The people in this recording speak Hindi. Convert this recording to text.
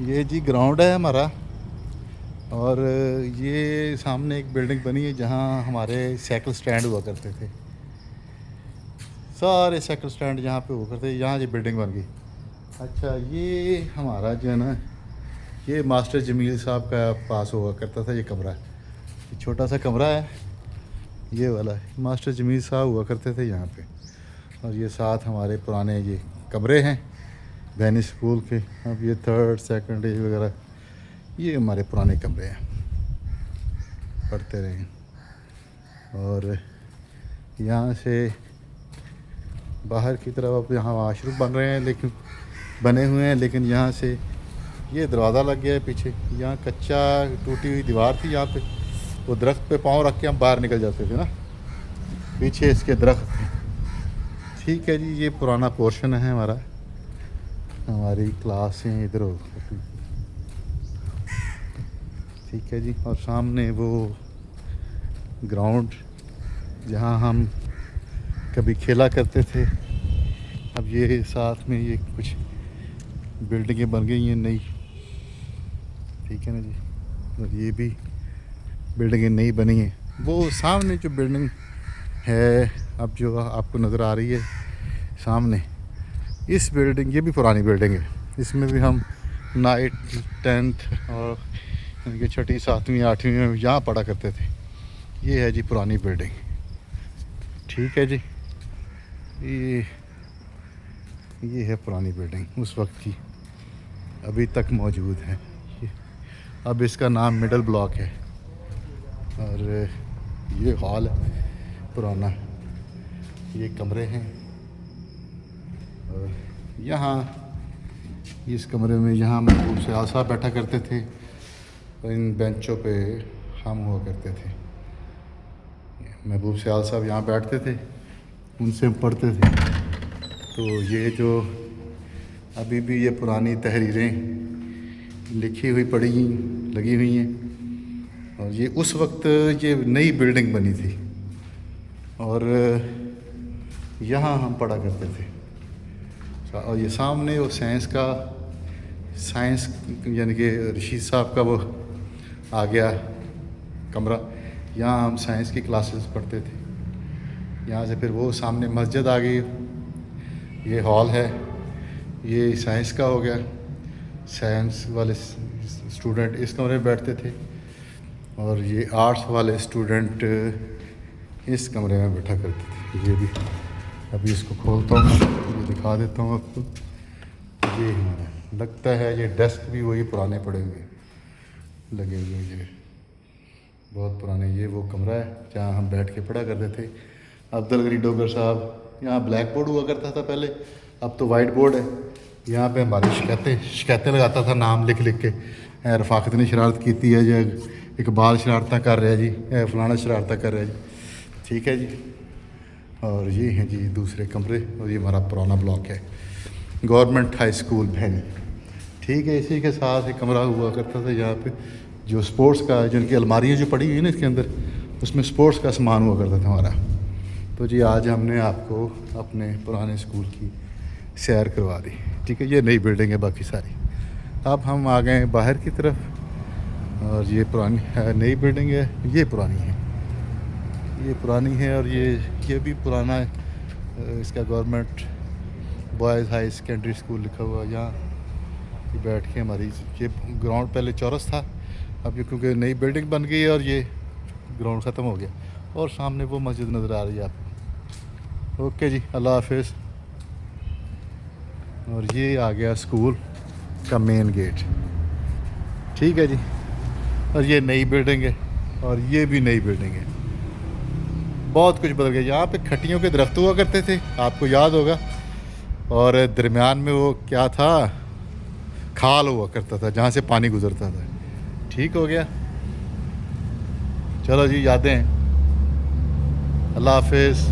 ये जी ग्राउंड है हमारा। और ये सामने एक बिल्डिंग बनी है जहाँ हमारे साइकिल स्टैंड हुआ करते थे। सारे साइकिल स्टैंड यहाँ पे हुआ करते थे, यहाँ ये बिल्डिंग बन गई। अच्छा, ये हमारा जो है ना, ये मास्टर जमील साहब का पास हुआ करता था ये कमरा। ये छोटा सा कमरा है, ये वाला है। मास्टर जमील साहब हुआ करते थे यहाँ पे। और ये साथ हमारे पुराने ये कमरे हैं दैनिक स्कूल के। अब ये थर्ड सेकंड वगैरह ये हमारे पुराने कमरे हैं, पढ़ते रहे। और यहाँ से बाहर की तरफ अब यहाँ वाशरूम बन रहे हैं, लेकिन बने हुए हैं, लेकिन यहाँ से ये दरवाज़ा लग गया है पीछे। यहाँ कच्चा टूटी हुई दीवार थी, यहाँ पे वो दरख्त पे पाँव रख के हम बाहर निकल जाते थे ना, पीछे इसके दरख्त थे। ठीक है जी, ये पुराना पोर्शन है हमारा, हमारी क्लास है इधर हो। ठीक है जी। और सामने वो ग्राउंड जहाँ हम कभी खेला करते थे। अब ये साथ में ये कुछ बिल्डिंगें बन गई हैं नई, ठीक है ना जी। और ये भी बिल्डिंगें नई बनी हैं। वो सामने जो बिल्डिंग है अब जो आपको नज़र आ रही है सामने, इस बिल्डिंग, ये भी पुरानी बिल्डिंग है। इसमें भी हम नाइट 10th और इनके 6ठी 7वीं 8वीं में यहाँ पढ़ा करते थे। ये है जी पुरानी बिल्डिंग। ठीक है जी, ये है पुरानी बिल्डिंग उस वक्त की, अभी तक मौजूद है। अब इसका नाम मिडल ब्लॉक है। और ये हॉल है पुराना, ये कमरे हैं। और यहाँ इस कमरे में यहाँ महबूब सयाल साहब बैठा करते थे, और इन बेंचों पे हम हुआ करते थे। महबूब सयाल साहब यहाँ बैठते थे, उनसे हम पढ़ते थे। तो ये जो अभी भी ये पुरानी तहरीरें लिखी हुई पड़ी लगी हुई हैं। और ये उस वक्त ये नई बिल्डिंग बनी थी, और यहाँ हम पढ़ा करते थे। और ये सामने वो साइंस यानी कि रशीद साहब का वो आ गया कमरा, यहाँ हम साइंस की क्लासेस पढ़ते थे। यहाँ से फिर वो सामने मस्जिद आ गई, ये हॉल है, ये साइंस का हो गया। साइंस वाले स्टूडेंट इस कमरे में बैठते थे, और ये आर्ट्स वाले स्टूडेंट इस कमरे में बैठा करते थे। ये भी अभी इसको खोलता हूँ, ये दिखा देता हूँ आपको। ये हमारा लगता है ये डेस्क भी वही पुराने पड़े हुए लगे हुए, ये बहुत पुराने। ये वो कमरा है जहाँ हम बैठ के पढ़ा करते थे। अब्दुल गनी डोगर साहब, यहाँ ब्लैक बोर्ड हुआ करता था पहले, अब तो वाइट बोर्ड है। यहाँ पे हमारी शिकायतें लगाता था नाम लिख लिख के, रफाकत ने शरारत की है जी, इकबाल शरारत कर रहा जी, फलाना शरारत कर रहा जी। ठीक है जी। और ये हैं जी दूसरे कमरे, और ये हमारा पुराना ब्लॉक है गवर्नमेंट हाई स्कूल भैनी। ठीक है, इसी के साथ एक कमरा हुआ करता था यहाँ पे, जो स्पोर्ट्स का, जिनकी अलमारियाँ जो पड़ी हुई है ना इसके अंदर, उसमें स्पोर्ट्स का सामान हुआ करता था हमारा। तो जी आज हमने आपको अपने पुराने स्कूल की सैर करवा दी। ठीक है, ये नई बिल्डिंग है बाकी सारी। अब हम आ गए बाहर की तरफ, और ये पुरानी नई बिल्डिंग है, ये पुरानी है, ये पुरानी है। और ये भी पुराना है, इसका government boys high secondary school लिखा हुआ। यहाँ बैठ के हमारी, ये ग्राउंड पहले चौरस था, अब ये क्योंकि नई बिल्डिंग बन गई है और ये ग्राउंड ख़त्म हो गया। और सामने वो मस्जिद नज़र आ रही है आपको। ओके जी, अल्लाह हाफिज़। और ये आ गया स्कूल का मेन गेट। ठीक है जी। और ये नई बिल्डिंग है, और ये भी नई बिल्डिंग है। बहुत कुछ बदल गया। यहाँ पे खटियों के दरख्त हुआ करते थे, आपको याद होगा। और दरमियान में वो क्या था, खाल हुआ करता था जहाँ से पानी गुजरता था। ठीक हो गया, चलो जी, यादें। अल्लाह हाफिज़।